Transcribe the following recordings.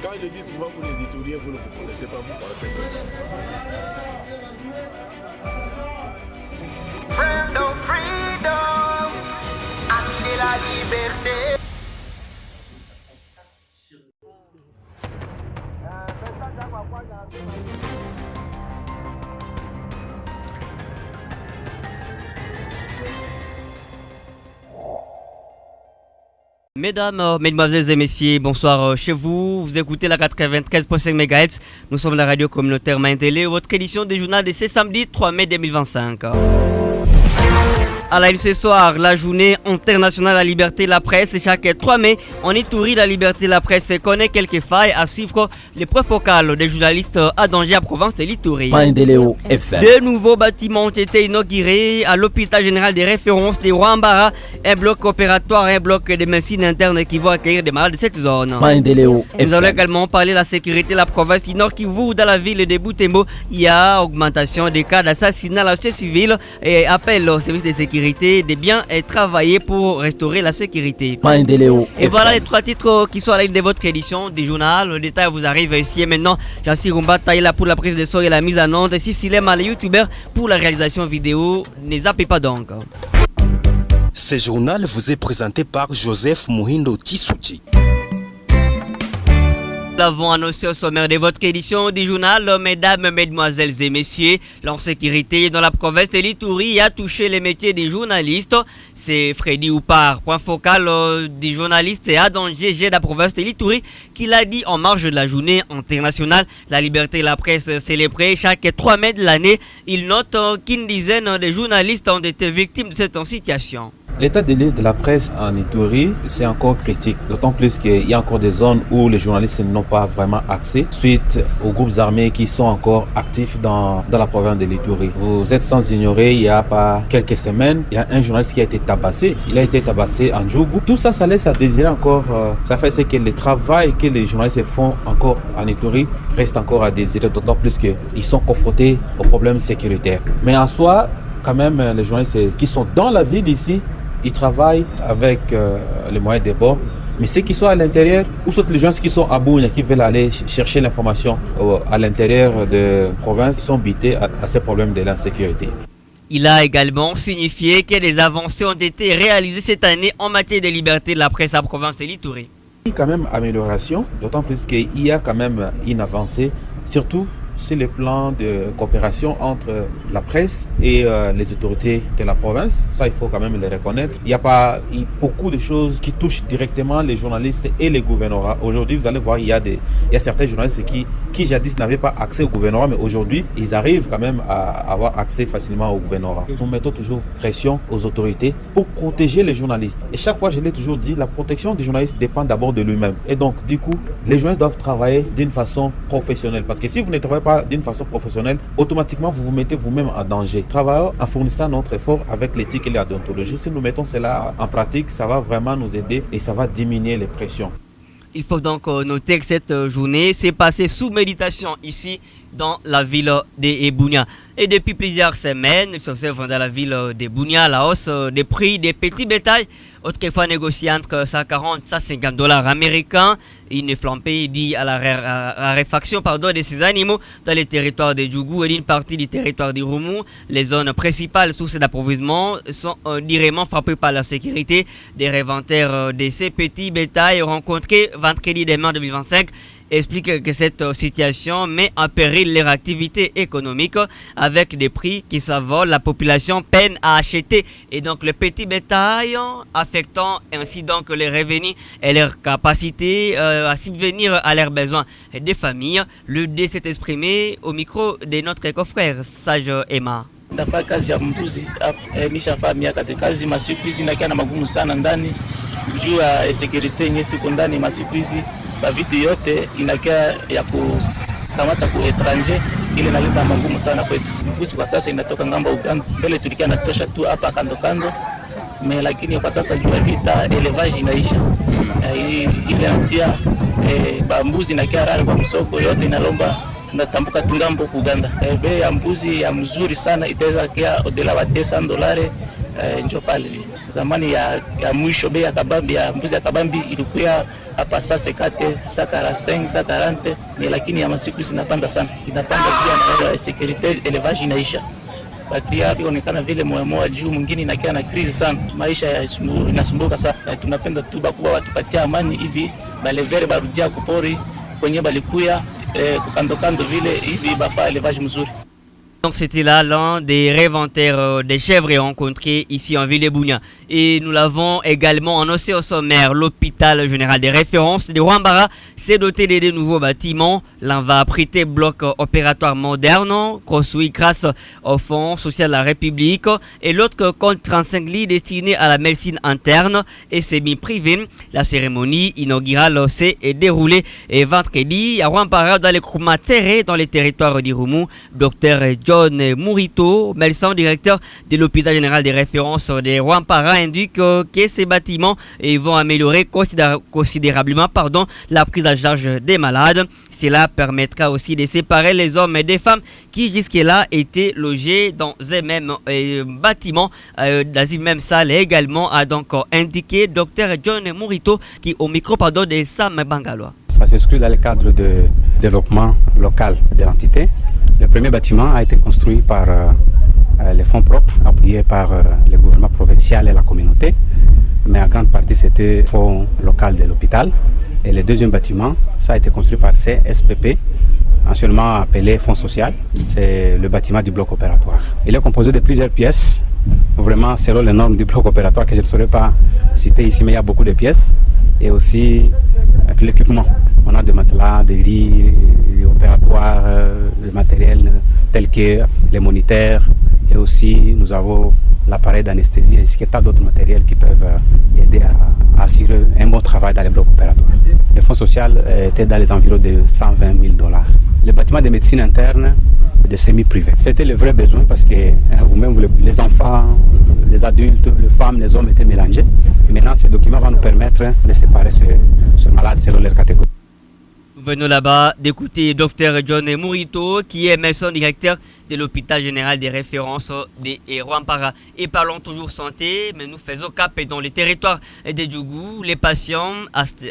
Quand je dis souvent pour les Ituriens, vous ne vous connaissez pas, vous pensez que... Freedom, freedom, ami de la liberté. Mesdames, mesdemoiselles et messieurs, bonsoir chez vous. Vous écoutez la 93.5 MHz. Nous sommes la radio communautaire Main Télé, votre édition des journaux de ce samedi 3 mai 2025. À la une ce soir, la journée internationale de la liberté de la presse. Chaque 3 mai, en Ituri, la liberté de la presse connaît quelques failles à suivre les preuves focales des journalistes à danger à province de l'Ituri. De nouveaux bâtiments ont été inaugurés à l'hôpital général des références de Rwambara, un bloc opératoire et un bloc de médecine interne qui vont accueillir des malades de cette zone. Nous allons également parler de la sécurité de la province du Nord Kivu. Dans la ville de Butembo, il y a augmentation des cas d'assassinat à la société civile et appel au service de sécurité de bien et travailler pour restaurer la sécurité. Et voilà les 3 titres qui sont à la ligne de votre édition du journal. Le détail vous arrive ici et maintenant. Jassi Rumba Taïla pour la prise de son et la mise en onde. Sissilema les youtubeurs pour la réalisation vidéo. Ne zappez pas donc. Ce journal vous est présenté par Joseph Muhindo Tissouti. Nous l'avons annoncé au sommaire de votre édition du journal. Mesdames, mesdemoiselles et messieurs, l'insécurité dans la province de l'Ituri a touché les métiers des journalistes. C'est Freddy Oupar, point focal des journalistes et à danger de la province de l'Ituri, qui l'a dit en marge de la journée internationale. La liberté de la presse célébrée chaque 3 mai de l'année. Il note qu'une dizaine de journalistes ont été victimes de cette situation. L'état de la presse en Ituri, c'est encore critique, d'autant plus qu'il y a encore des zones où les journalistes n'ont pas vraiment accès suite aux groupes armés qui sont encore actifs dans la province de l'Ituri. Vous êtes sans ignorer, il y a pas quelques semaines, il y a un journaliste qui a été tabassé. Il a été tabassé en Djougou. Tout ça, ça laisse à désirer encore. Ça fait que le travail que les journalistes font encore en Ituri reste encore à désirer, d'autant plus qu'ils sont confrontés aux problèmes sécuritaires. Mais en soi, quand même, les journalistes qui sont dans la ville ici, ils travaillent avec les moyens des bords, mais ceux qui sont à l'intérieur, ou sont les gens qui sont à Bounia, qui veulent aller chercher l'information à l'intérieur de la province, sont bités à ces problèmes de l'insécurité. Il a également signifié que des avancées ont été réalisées cette année en matière de liberté de la presse à la province de l'Ituri. Il y a quand même amélioration, d'autant plus qu'il y a quand même une avancée, surtout sur le plan de coopération entre la presse et les autorités de la province. Ça, il faut quand même le reconnaître. Il y a beaucoup de choses qui touchent directement les journalistes et les gouvernorats. Aujourd'hui, vous allez voir, il y a certains journalistes qui jadis n'avaient pas accès au gouvernorat, mais aujourd'hui, ils arrivent quand même à avoir accès facilement au gouvernorat. Nous mettons toujours pression aux autorités pour protéger les journalistes. Et chaque fois, je l'ai toujours dit, la protection des journalistes dépend d'abord de lui-même. Et donc, du coup, les journalistes doivent travailler d'une façon professionnelle. Parce que si vous ne travaillez pas d'une façon professionnelle, automatiquement vous vous mettez vous-même en danger. Travaillons en fournissant notre effort avec l'éthique et la déontologie. Si nous mettons cela en pratique, ça va vraiment nous aider et ça va diminuer les pressions. Il faut donc noter que cette journée s'est passée sous méditation ici dans la ville de Bunia. Et depuis plusieurs semaines, nous observons dans la ville de Bunia la hausse des prix des petits bétails, autrefois négociés entre 140 et 150 dollars américains. Une flambée dit à la raréfaction de ces animaux dans les territoires de Djougou et d'une partie du territoire du Roumou. Les zones principales sources d'approvisionnement sont directement frappées par la sécurité. Des revendeurs de ces petits bétails rencontrés vendredi des mai 2025 explique que cette situation met en péril leur activité économique avec des prix qui s'envolent. La population peine à acheter et donc le petit bétail, affectant ainsi donc les revenus et leur capacité à subvenir à leurs besoins des familles. Le D s'est exprimé au micro de notre confrère Sage Emma. Nafanya kazi ya mbuzi nishafanya miaka kazi masiku hizi nakia na magumu sana ndani juu ya security yenyewe tuko ndani masiku hizi ba vitu yote inakia ya kukamata ku étranger ile inaleta magumu sana kwetu. Mbuzi kwa sasa inatoka ngambo Uganda, mbele tulikia natosha tu hapa kando kando, lakini kwa sasa juu ya vita elevage inaisha. Ile natia ba mbuzi nakia rari kwa msoko yote inalomba natambuka tungambo ku Uganda. Bei ya mbuzi ya mzuri sana itaweza kia odela wa $200 njo pale. zamani ya mwisho bei ya kabambi ya mbuzi ya kabambi ilikuwa hapa sasa kate saka 5 saka 40, lakini ya masiku zinapanda sana, inapanda pia na security elevage inaisha. Pia bionekana vile moyo juu mwingine inakia na crise sana, maisha inasumbuka sana. Tunapenda tu bakubwa watupatia amani hivi, balevere barudia kupori kwenye balikuya kukandokando vile hivi bafa élevage mzuri. Donc c'était là l'un des réventaires des chèvres rencontrés ici en ville de Bunia. Et nous l'avons également annoncé au sommaire. L'hôpital général des références de Rwambara s'est doté de nouveaux bâtiments. L'un va abriter bloc opératoire moderne, construit grâce au Fonds social de la République. Et l'autre compte 35 lits destinés à la médecine interne et semi-privée. La cérémonie inaugurale s'est déroulée vendredi à Rwambara dans les Krumatere, dans les territoires d'Irumu. Docteur John Murito, médecin directeur de l'hôpital général des références de Rwambara, indique que ces bâtiments vont améliorer considérablement la prise en charge des malades. Cela permettra aussi de séparer les hommes et les femmes qui jusque-là étaient logés dans un même bâtiment, dans une même salle également, a donc indiqué Dr John Murito qui au micro de Sam Bangalois. Ça s'inscrit dans le cadre de développement local de l'entité. Le premier bâtiment a été construit par les fonds propres, appuyés par le gouvernement provincial et la communauté, mais en grande partie c'était le fonds local de l'hôpital. Et le deuxième bâtiment, ça a été construit par CSPP, anciennement appelé Fonds social. C'est le bâtiment du bloc opératoire. Il est composé de plusieurs pièces, vraiment selon les normes du bloc opératoire que je ne saurais pas citer ici, mais il y a beaucoup de pièces. Et aussi l'équipement. On a des matelas, des lits opératoires, le matériel tel que les moniteurs. Et aussi nous avons l'appareil d'anesthésie ainsi qu'un tas d'autres matériels qui peuvent aider à assurer un bon travail dans les blocs opératoires. Le fonds social était dans les environs de $120 000. Le bâtiment de médecine interne de semi-privé. C'était le vrai besoin parce que vous-même, les enfants, les adultes, les femmes, les hommes étaient mélangés. Maintenant, ce document va nous permettre de séparer ce malade selon leur catégorie. Venons là-bas d'écouter Dr John Murito qui est médecin directeur de l'hôpital général des références de Rwambara. Et parlons toujours santé, mais nous faisons cap dans les territoires de Djougou. Les patients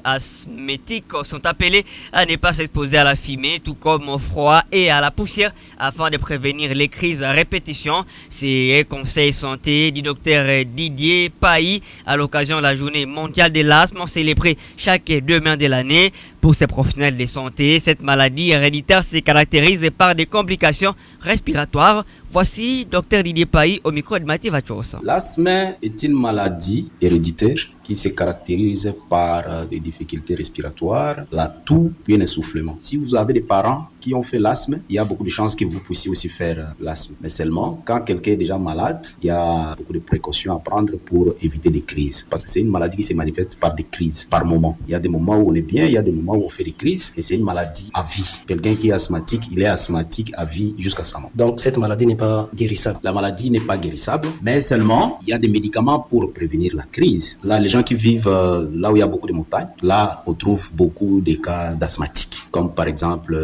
asthmatiques sont appelés à ne pas s'exposer à la fumée, tout comme au froid et à la poussière, afin de prévenir les crises à répétition. C'est un conseil santé du docteur Didier Pailly à l'occasion de la journée mondiale de l'asthme célébrée chaque 2 mai de l'année. Pour ces professionnels de santé, cette maladie héréditaire se caractérise par des complications respiratoires. Voici Dr Didier Pailly au micro de Mathieu Vachos. L'asthme est une maladie héréditaire qui se caractérise par des difficultés respiratoires, la toux puis un essoufflement. Si vous avez des parents qui ont fait l'asthme, il y a beaucoup de chances que vous puissiez aussi faire l'asthme. Mais seulement, quand quelqu'un est déjà malade, il y a beaucoup de précautions à prendre pour éviter des crises. Parce que c'est une maladie qui se manifeste par des crises, par moment. Il y a des moments où on est bien, il y a des moments où on fait des crises. Et c'est une maladie à vie. Quelqu'un qui est asthmatique, il est asthmatique à vie jusqu'à sa mort. Donc cette maladie n'est pas guérissable. La maladie n'est pas guérissable, mais seulement, il y a des médicaments pour prévenir la crise. Là, les gens qui vivent là où il y a beaucoup de montagnes, là, on trouve beaucoup de cas d'asthmatiques. Comme par exemple,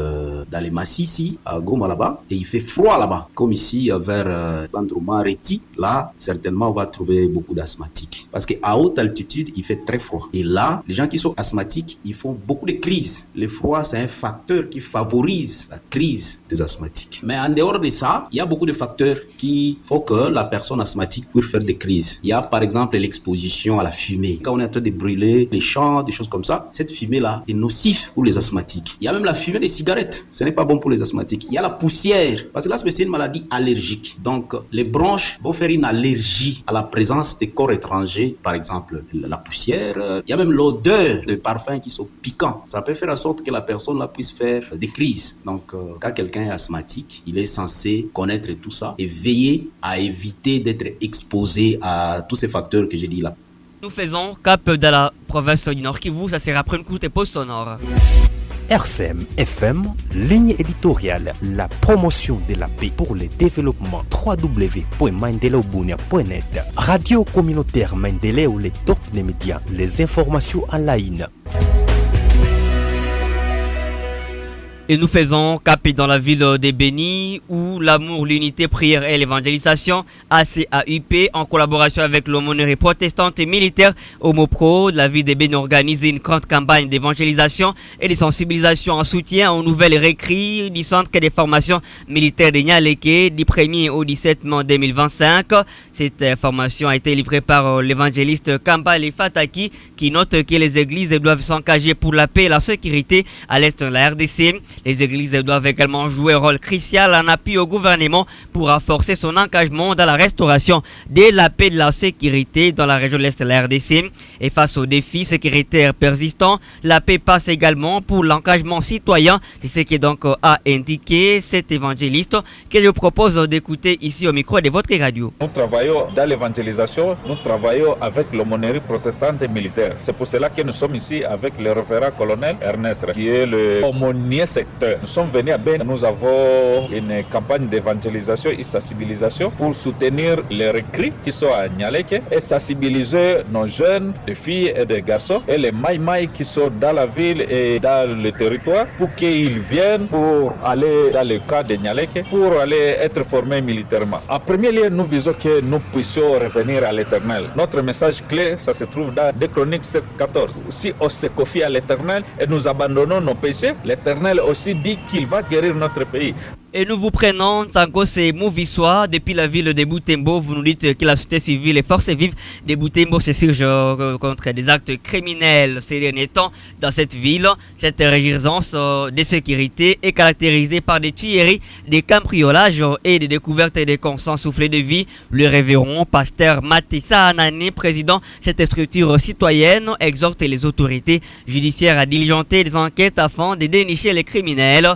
dans les Massissi, à Goma là-bas, et il fait froid là-bas. Comme ici, vers Bandrouma, Reti, là, certainement, on va trouver beaucoup d'asthmatiques. Parce qu'à haute altitude, il fait très froid. Et là, les gens qui sont asthmatiques, ils font beaucoup de crises. Le froid, c'est un facteur qui favorise la crise des asthmatiques. Mais en dehors de ça, il y a beaucoup de facteurs qui font que la personne asthmatique puisse faire des crises. Il y a par exemple l'exposition à la fumée. Quand on est en train de brûler les champs, des choses comme ça, cette fumée-là est nocive pour les asthmatiques. Il y a même la fumée des cigarettes. Ce n'est pas bon pour les asthmatiques. Il y a la poussière. Parce que l'asthme, c'est une maladie allergique. Donc, les bronches vont faire une allergie à la présence des corps étrangers. Par exemple, la poussière. Il y a même l'odeur de parfums qui sont piquants. Ça peut faire en sorte que la personne là puisse faire des crises. Donc, quand quelqu'un est asthmatique, il est censé connaître tout ça et veiller à éviter d'être exposé à tous ces facteurs que j'ai dit là. Nous faisons cap dans la province du Nord Kivu, ça sera après une courte pause sonore. RCM FM, ligne éditoriale, la promotion de la paix pour le développement. www.mandelaobunia.net. Radio communautaire Mandela ou les top des médias, les informations en ligne. Et nous faisons cap dans la ville de Béni où l'amour, l'unité, prière et l'évangélisation ACAUP en collaboration avec l'aumônerie protestante et militaire Homopro de la ville de Béni organise une grande campagne d'évangélisation et de sensibilisation en soutien aux nouvelles récrits du centre des formations militaires de Nialeke du 1er au 17 mai 2025. Cette formation a été livrée par l'évangéliste Kambale Fataki qui note que les églises doivent s'engager pour la paix et la sécurité à l'est de la RDC. Les églises doivent également jouer un rôle crucial en appui au gouvernement pour renforcer son engagement dans la restauration de la paix et de la sécurité dans la région de l'Est de la RDC. Et face aux défis sécuritaires persistants, la paix passe également pour l'engagement citoyen. C'est ce qui donc a indiqué cet évangéliste que je propose d'écouter ici au micro de votre radio. Nous travaillons dans l'évangélisation, nous travaillons avec l'aumônerie protestante et militaire. C'est pour cela que nous sommes ici avec le révérend colonel Ernest, qui est le aumônier secteur. Nous sommes venus à Ben, nous avons une campagne d'évangélisation et sensibilisation pour soutenir les recrues qui sont à Nialeke et sensibiliser nos jeunes, des filles et des garçons et les maïmaï qui sont dans la ville et dans le territoire pour qu'ils viennent pour aller dans le camp de Nialeke pour aller être formés militairement. En premier lieu, nous visons que nous puissions revenir à l'Éternel. Notre message clé, ça se trouve dans 2 Chroniques 7:14. Si on se confie à l'Éternel et nous abandonnons nos péchés, l'Éternel aussi dit qu'il va guérir notre pays. Et nous vous prenons Sankose Mouvissois depuis la ville de Butembo. Vous nous dites que la société civile et forces vives de Butembo s'insurgent contre des actes criminels ces derniers temps dans cette ville. Cette résurgence de sécurité est caractérisée par des tueries, des cambriolages et des découvertes des corps sans souffler de vie. Le révérend pasteur Matissa Anani, président de cette structure citoyenne, exhorte les autorités judiciaires à diligenter des enquêtes afin de dénicher les criminels.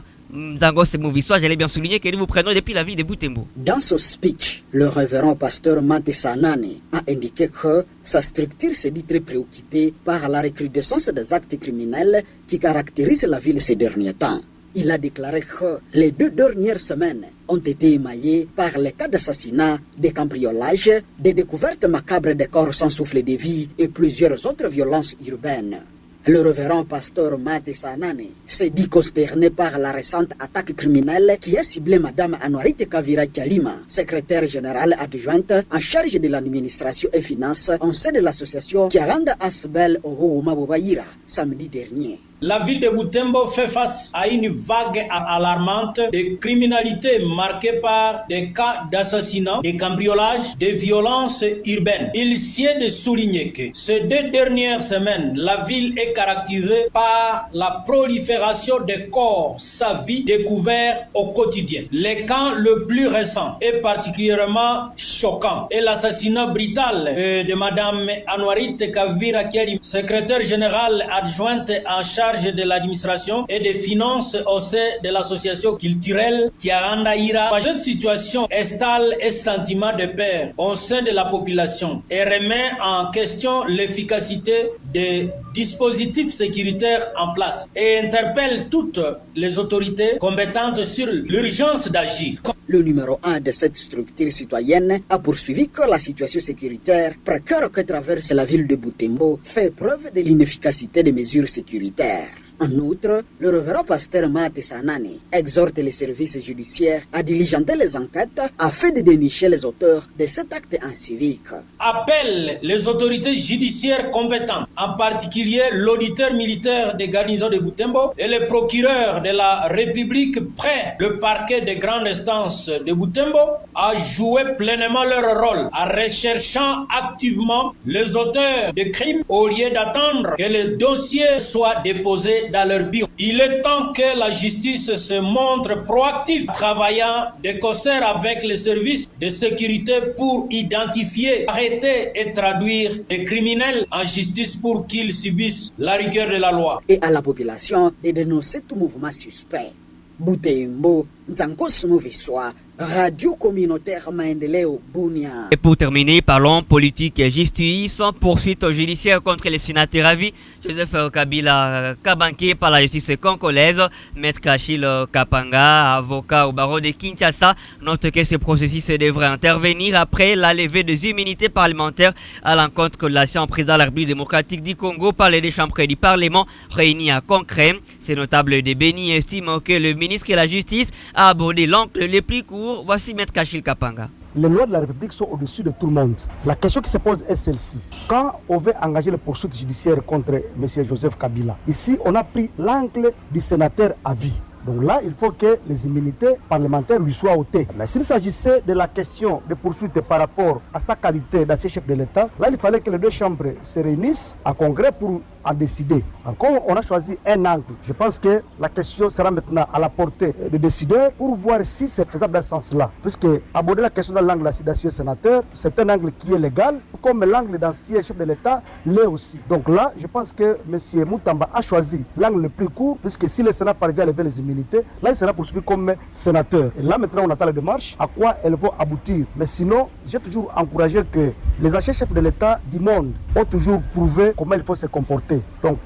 Sankose Mouvissois, j'allais bien souligner que nous vous prenons depuis la ville de Butembo. Dans son speech, le révérend pasteur Matissa Anani a indiqué que sa structure s'est dit très préoccupée par la recrudescence des actes criminels qui caractérisent la ville ces derniers temps. Il a déclaré que les 2 dernières semaines ont été émaillées par les cas d'assassinat, de cambriolage, des découvertes macabres de corps sans souffle de vie et plusieurs autres violences urbaines. Le révérend pasteur Matissa Anani s'est dit consterné par la récente attaque criminelle qui a ciblé Madame Anwarite Kavira Kalima, secrétaire générale adjointe en charge de l'administration et finances en sein de l'association Kiaranda Asbel Ohouma Bobaïra samedi dernier. La ville de Butembo fait face à une vague alarmante de criminalité marquée par des cas d'assassinat, de cambriolage, de violences urbaines. Il sied de souligner que ces 2 dernières semaines, la ville est caractérisée par la prolifération des corps sans vie découverts au quotidien. Le cas le plus récent est particulièrement choquant et l'assassinat brutal de Madame Anwarite Kavira Kelly, secrétaire générale adjointe en charge de l'administration et des finances au sein de l'association culturelle Kiaranda Ira. Cette situation installe un sentiment de peur au sein de la population et remet en question l'efficacité des dispositifs sécuritaires en place et interpelle toutes les autorités compétentes sur l'urgence d'agir. Le numéro 1 de cette structure citoyenne a poursuivi que la situation sécuritaire précaire que traverse la ville de Butembo fait preuve de l'inefficacité des mesures sécuritaires. En outre, le révérend pasteur Matissa Anani exhorte les services judiciaires à diligenter les enquêtes afin de dénicher les auteurs de cet acte incivique. Appelle les autorités judiciaires compétentes, en particulier l'auditeur militaire des garnisons de Butembo et le procureur de la République près le parquet des grandes instances de Butembo, à jouer pleinement leur rôle en recherchant activement les auteurs de crimes au lieu d'attendre que le dossier soit déposé dans leur bureau. Il est temps que la justice se montre proactive, travaillant de concert avec les services de sécurité pour identifier, arrêter et traduire les criminels en justice pour qu'ils subissent la rigueur de la loi. Et à la population de dénoncer tout mouvement suspect. Butembo, Sankose Mouvissois Radio communautaire Maendeleo Bunia. Et pour terminer, parlons politique et justice. Poursuite judiciaire contre les sénateurs à vie. Joseph Kabila Kabanké par la justice congolaise. Maître Achille Kapanga, avocat au barreau de Kinshasa, note que ce processus devrait intervenir après la levée des immunités parlementaires à l'encontre de l'ancien président de la République démocratique du Congo par les deux chambres du Parlement réunies à Concret. Ces notables de Béni estiment que le ministre de la Justice a abordé l'angle le plus court. Voici Maître Achille Kapanga. Les lois de la République sont au-dessus de tout le monde. La question qui se pose est celle-ci. Quand on veut engager les poursuites judiciaires contre M. Joseph Kabila, ici on a pris l'angle du sénateur à vie. Donc là, il faut que les immunités parlementaires lui soient ôtées. Mais s'il s'agissait de la question de poursuite par rapport à sa qualité d'ancien chef de l'État, là, il fallait que les deux chambres se réunissent à congrès pour en décider. Alors, comme on a choisi un angle, je pense que la question sera maintenant à la portée des décideurs pour voir si c'est faisable dans ce sens-là. Puisque aborder la question dans l'angle d'ancien sénateur, c'est un angle qui est légal, comme l'angle d'ancien chef de l'État l'est aussi. Donc là, je pense que M. Moutamba a choisi l'angle le plus court, puisque si le Sénat parvient à lever les immunités, là, il sera poursuivi comme sénateur. Et là, maintenant, on attend les démarches, à quoi elles vont aboutir. Mais sinon, j'ai toujours encouragé que les anciens chefs de l'État du monde ont toujours prouvé comment il faut se comporter. Donc,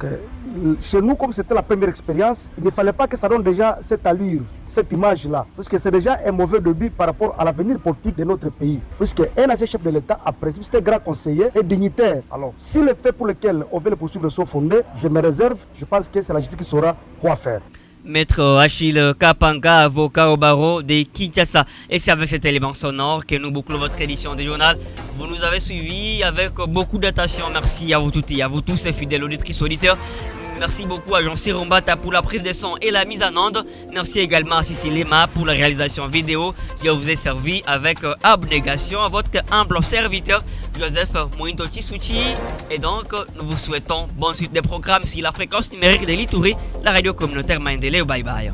chez nous, comme c'était la première expérience, il ne fallait pas que ça donne déjà cette allure, cette image-là, parce que c'est déjà un mauvais début par rapport à l'avenir politique de notre pays. Puisque un ancien chef de l'État, à principe, c'était grand conseiller et dignitaire. Alors, si les faits pour lesquels on veut les poursuivre sont fondés, je me réserve, je pense que c'est la justice qui saura quoi faire. Maître Achille Kapanga, avocat au barreau de Kinshasa. Et c'est avec cet élément sonore que nous bouclons votre édition du journal. Vous nous avez suivis avec beaucoup d'attention. Merci à vous toutes et à vous tous, fidèles auditrices auditeurs. Merci beaucoup à Jean-Cyr Rombata pour la prise de son et la mise en onde. Merci également à Cécile Lema pour la réalisation vidéo qui vous est servi avec abnégation à votre humble serviteur Joseph Mouinto Tsouchi. Et donc, nous vous souhaitons bonne suite des programmes sur la fréquence numérique de l'Itourie, la radio communautaire Maendeleo. Bye bye.